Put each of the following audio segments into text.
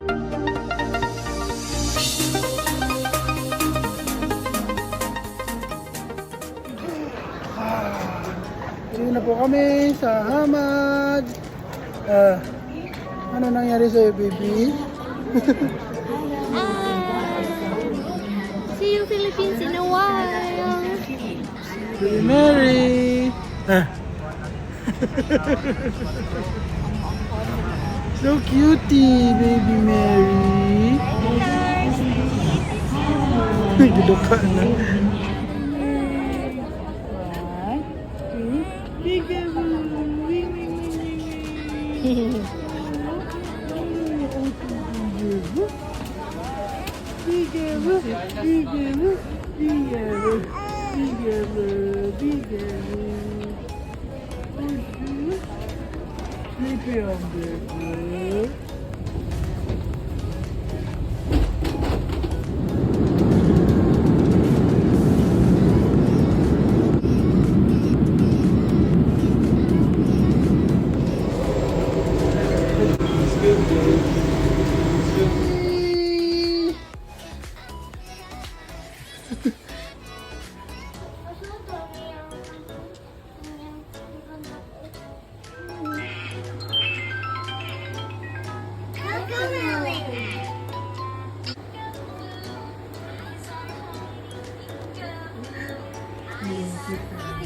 Uwi na po kami sa Hamad. Ano nangyari sa'yo, baby? See you Philippines in a while. Baby Mary! So cutie, baby Mary! Giduka na. Sleepy on baby.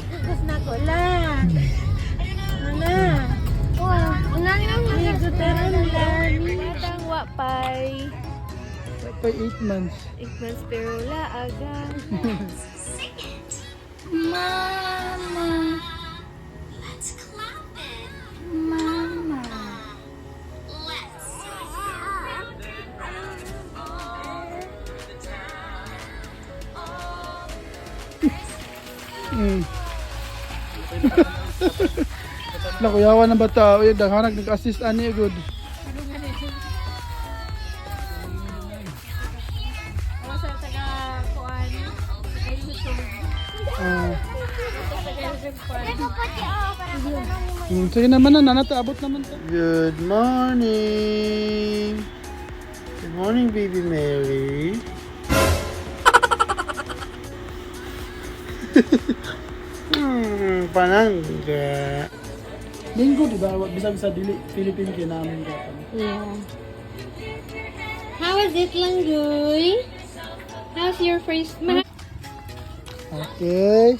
Gugus na ko lang. Mana? Wah, unang nagutaran lang. Matang wapay. Wapay 8 months. 8 months pero aga. Mama. Let's clap it. Mama. Let's. Nakuyawan ng bata. Uy, daghanag nag-assist ani good. Ako sa taga-kuan. Ay, sige naman na, abot naman ta. Good morning. Good morning, baby Mary. Panangga. Linggo, di ba? Bisag sa dili, Philippine kinamin ka. Yeah. How is it, Langgoy? How's your first month? Okay.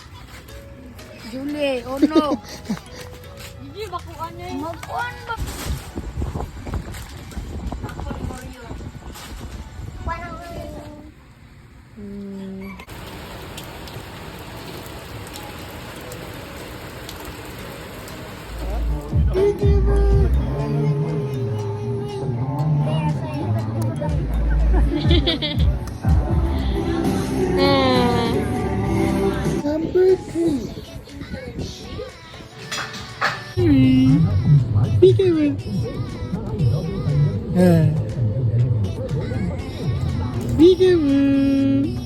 Julie, oh no. Hindi, bakuan niya yun. Bakuan ba? Number 3. Peekaboo. Peekaboo.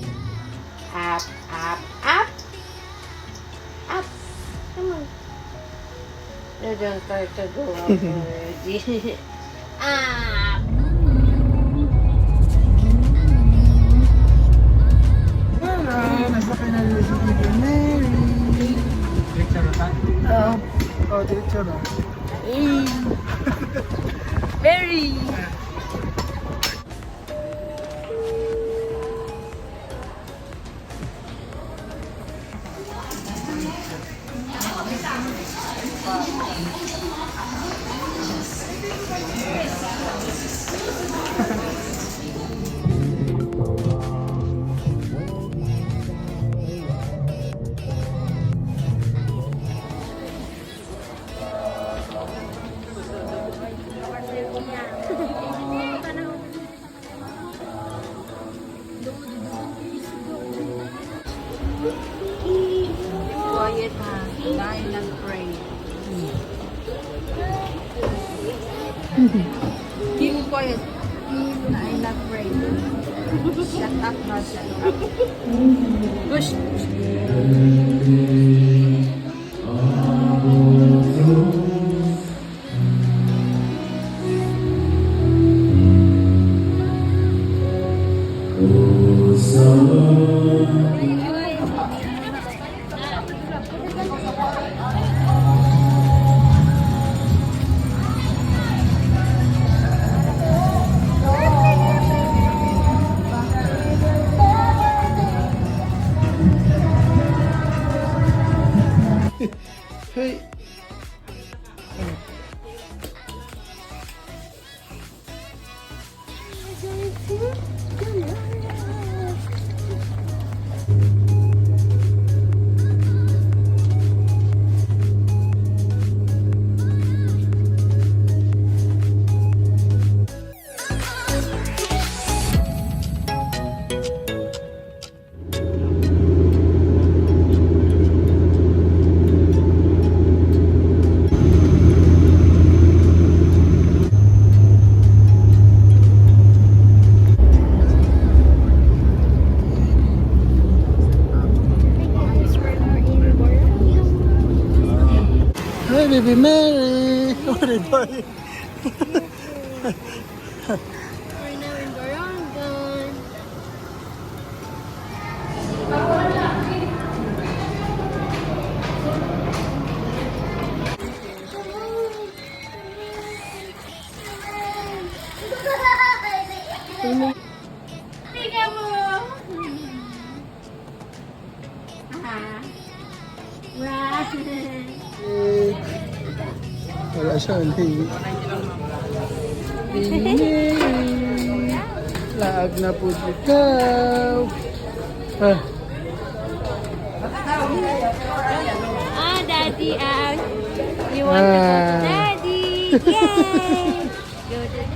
Up, up, up. Up. Come on. You don't try to go up already. Up. Nasa kanal si Baby Mary. Diretso na? Oo, diretso na. Very. Quiet ha. Dahil nag-pray. Keep quiet. I nag-pray. Shut up na, shut up. Push. Hey. Hi, baby Mary! Sorry, boy. We're now in Barangan. Tingnan mo! Wala siya, hindi. Baby Mary! Laag na po ikaw. Ah, Daddy, you want to go to Daddy? Yay! Go to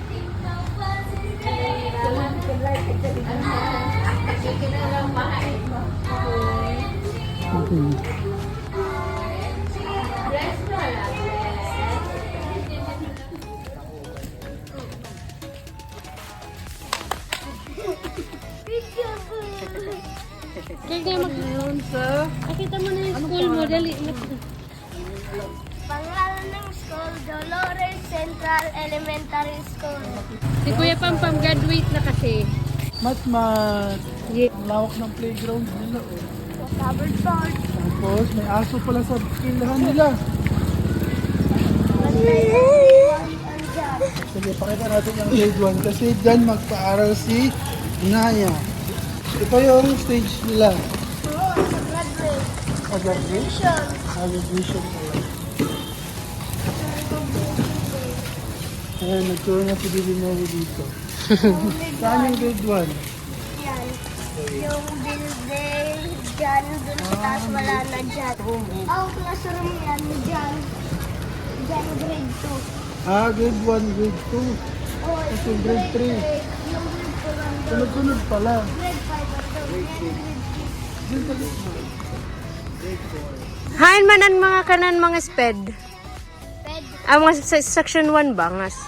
Kaya mag-loan sa. Nakita mo na yung school mo, dali. Pangalan ng school, Dolores Central Elementary School. Si Kuya Pampam graduate na kasi. mat-mat. Yeah. Ang lawak ng playground nila. Oh. Covered park. Tapos, may aso pala sa kilahan nila. Sige, pakita natin yung grade 1 kasi dyan magpa-aral si Naya. Ito yung stage nila. Oo, graduate. Graduation. Graduation pala. Ayan, nagtuloy na si Baby Mary dito. Saan yung grade 1? Yan. Yung building, dyan, dun sa taas, wala na dyan. Oh, classroom yan, dyan. Dyan, grade 2. Ah, grade 1, grade 2. Oh, Kasi grade 3. Yung grade 2 nandun. Sunod-sunod pala. Grade 5 nandun. Yan, grade 2. Grade 4. Hain man ang mga kanan mga sped. Ped. Ang mga section 1 bangas.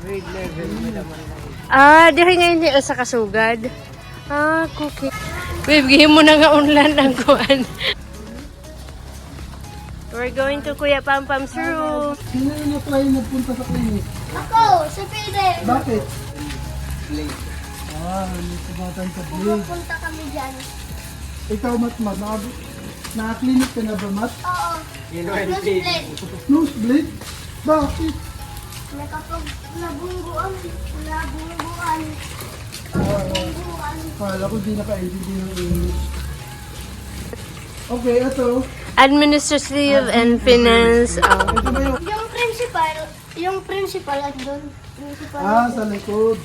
Grade 11. Diri ngayon niya sa kasugad. Cookie. Babe, gihin mo na nga online ang kuan. We're going to Kuya Pampam's room. Sino yung na-try nagpunta sa clinic? Ako, sa Pide. Bakit? Ah, may kumatan sa blade. Pupunta kami dyan. Ikaw, Mat-Mat, naka-clinic ka na ba, Mat? Oo. Plus plate. Nosebleed? Bakit? Nakapag nabungguan. Nabungguan. Kala ko di naka-intindi ng English. Okay, ito. Administrative and finance. Ito na yung... Yung principal andun. Principal. Ah, sa likod.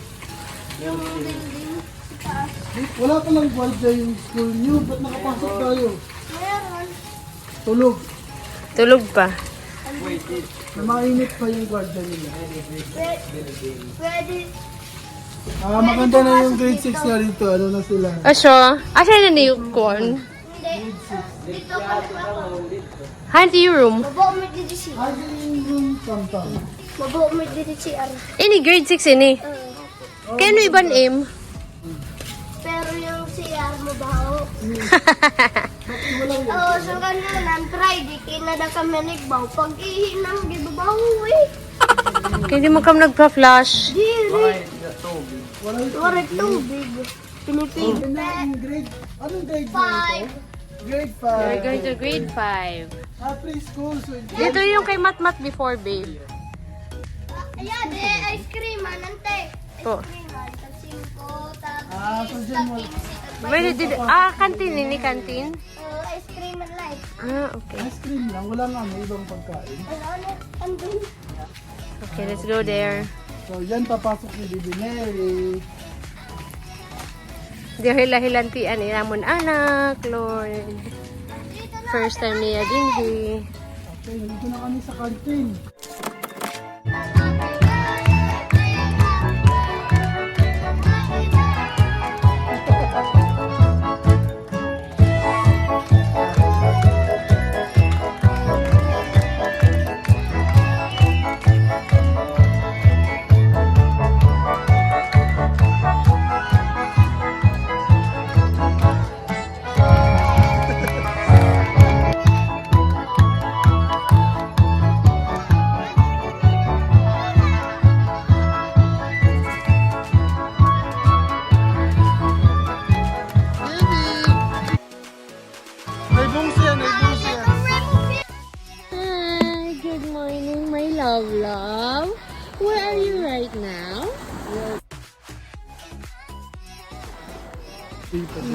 Yung building. Sa taas. Wala palang guardia yung school niyo. Ba't nakapasok tayo? Meron. Tulog. Tulog pa. Na mainit pa yung guardia nila. Pwede. Ah, maganda na yung grade 6 na rito. Ano na sila? Asyo? Asa na ni yung corn? Hindi. Dito kami ako. Hanti yung room. Mabo mo dito si. Ah, yung room pang-pang. Mabo mo dito si R. Ini grade 6 ini. Kaya no iban im? Pero yung CR mo baho. Oo, so ganun, try, di kinada kami nagbaw. Pag ihinang, di ba baho eh? Kaya di mo kam nagpa-flash. Diri. Waray tubig. Pinipig. Anong grade mo Five. ito? Grade We're 5. going to grade 5. Preschool. So, Ito yung kay Matmat before, babe. Ayan, ice cream, nante. Po. Ice cream, tag 5, tag so dyan mo. Kantin ini, kantin? ice cream and light. Okay. Ice cream lang. Wala nga may ibang pagkain. Ano, andun. Okay, let's go there. So, yan papasok ni Bibi Mary. Di hila-hilantian ilamon anak, Lord. First time niya din Okay, dito na kami sa kantin. May bungs yan, may bungs yan. Hi, good morning, my love. Where are you right now?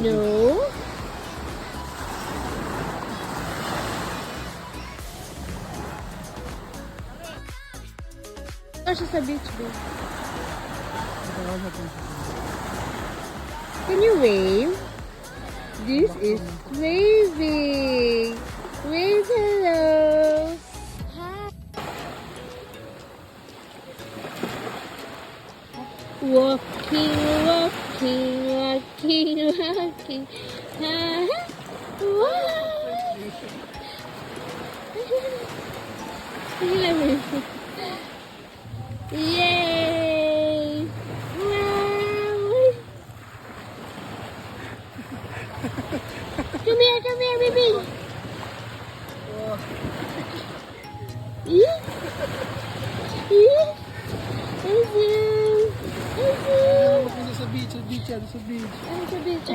No. Siya sa beach, babe. Can you wave? This is waving. Wave hello. Hi. Walking, walking, walking, walking. Hi. Wow. Yay! Wow! Come here, baby. Yeah. Yeah. Sa beach, sa beach yan, sa beach. Ano sa beach?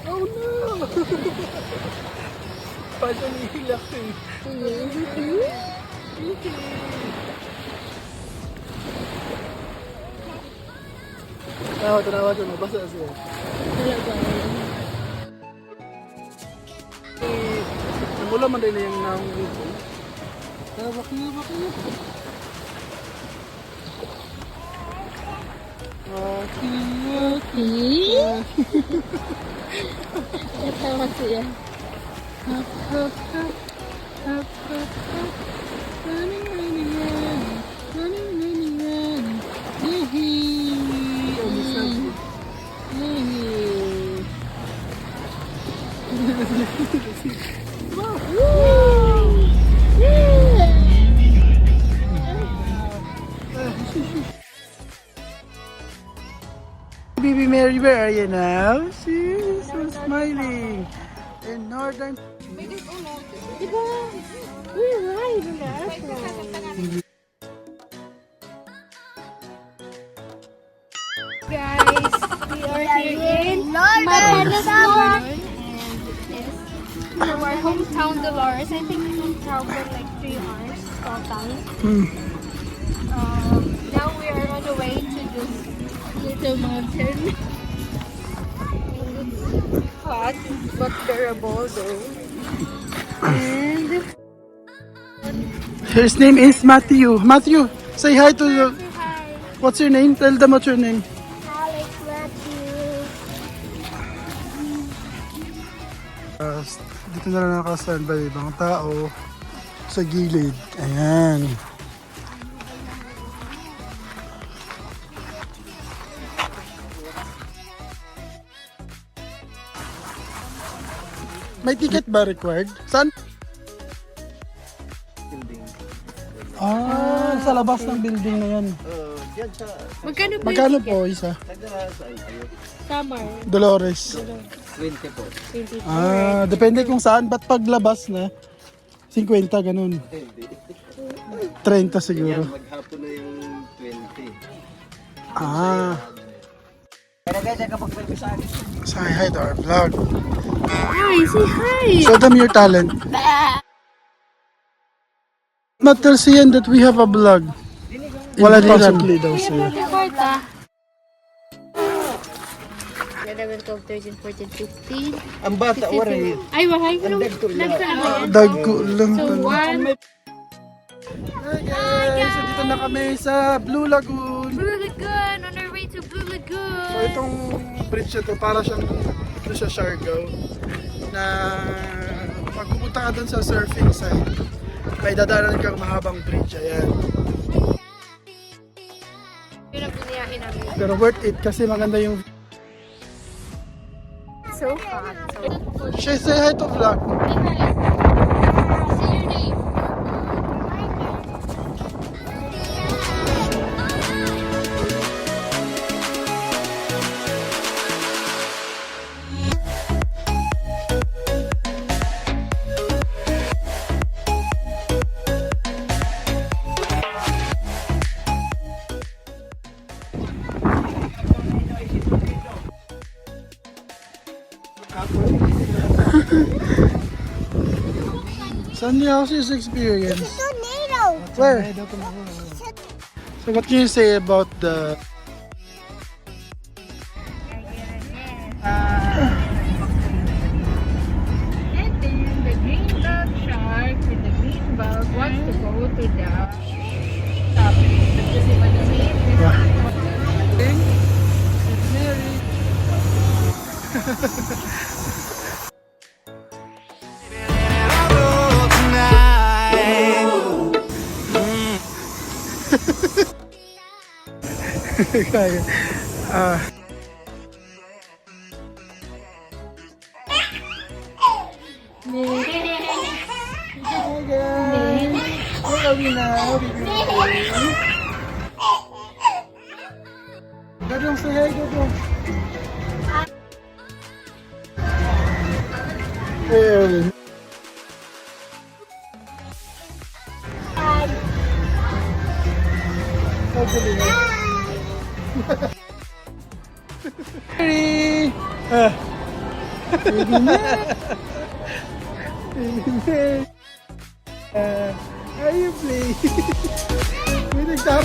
Oh no! Paano nihilak eh? Tanawa dyan, mabasa siya. Namula man din na yung nahungit. Bakit. Natawa siya. Baby Mary, where are you now? She's so smiling. In northern... Diba? We're right in the airport. Guys, we are here in Matalascan. From our hometown, Dolores. I think we traveled like 3 hours total. Now we are on the way to this little mountain. And it's hot but bearable though. And His name is Matthew. Matthew, say hi to the... hi. What's your name? Tell them what's your name. Alex Matthew. Dito na lang naka-standby ibang tao sa gilid. Ayan. May ticket ba required? Saan? Sa labas ng building na yan. Magkano po Magkano yung ticket? po isa? Summer. Dolores. 20 po. 24. Depende kung saan. Ba't paglabas na? 50, ganun. Hindi. 30 siguro. Yan, maghapon na yung 20. Pero guys, kapag may sa akin. Say hi to our vlog. Hi, say hi. Show them your talent. Not tell Sian that we have a vlog. Wala possibly daw siya. Kwarta. 11, 12, 13, 14, 15. Ang bata, waray. Ay, wahay ko lang. Ang dagko lang. Nagkaan. Dagko lang. So, one. Hi guys! So, dito na kami sa Blue Lagoon. Blue Lagoon. On our way to Blue So Lagoon. itong bridge na to, para siyang ito sa Siargao. Na pag pupunta ka dun sa surfing side, may dadaanan kang mahabang bridge. Ayan. Yun ang piniyahin namin. Pero worth it kasi maganda yung... So hot. Say hi to vlog. Say your name. Sunny, how's this experience? Tornado! Where? So what can you say about the... And then the green bug shark with the green bug wants to go to the top. Kasi malamig. Kaya. Gadong, say hi, Gadong. Hey, Harry! Baby man! Baby man! How you play? May nagtap...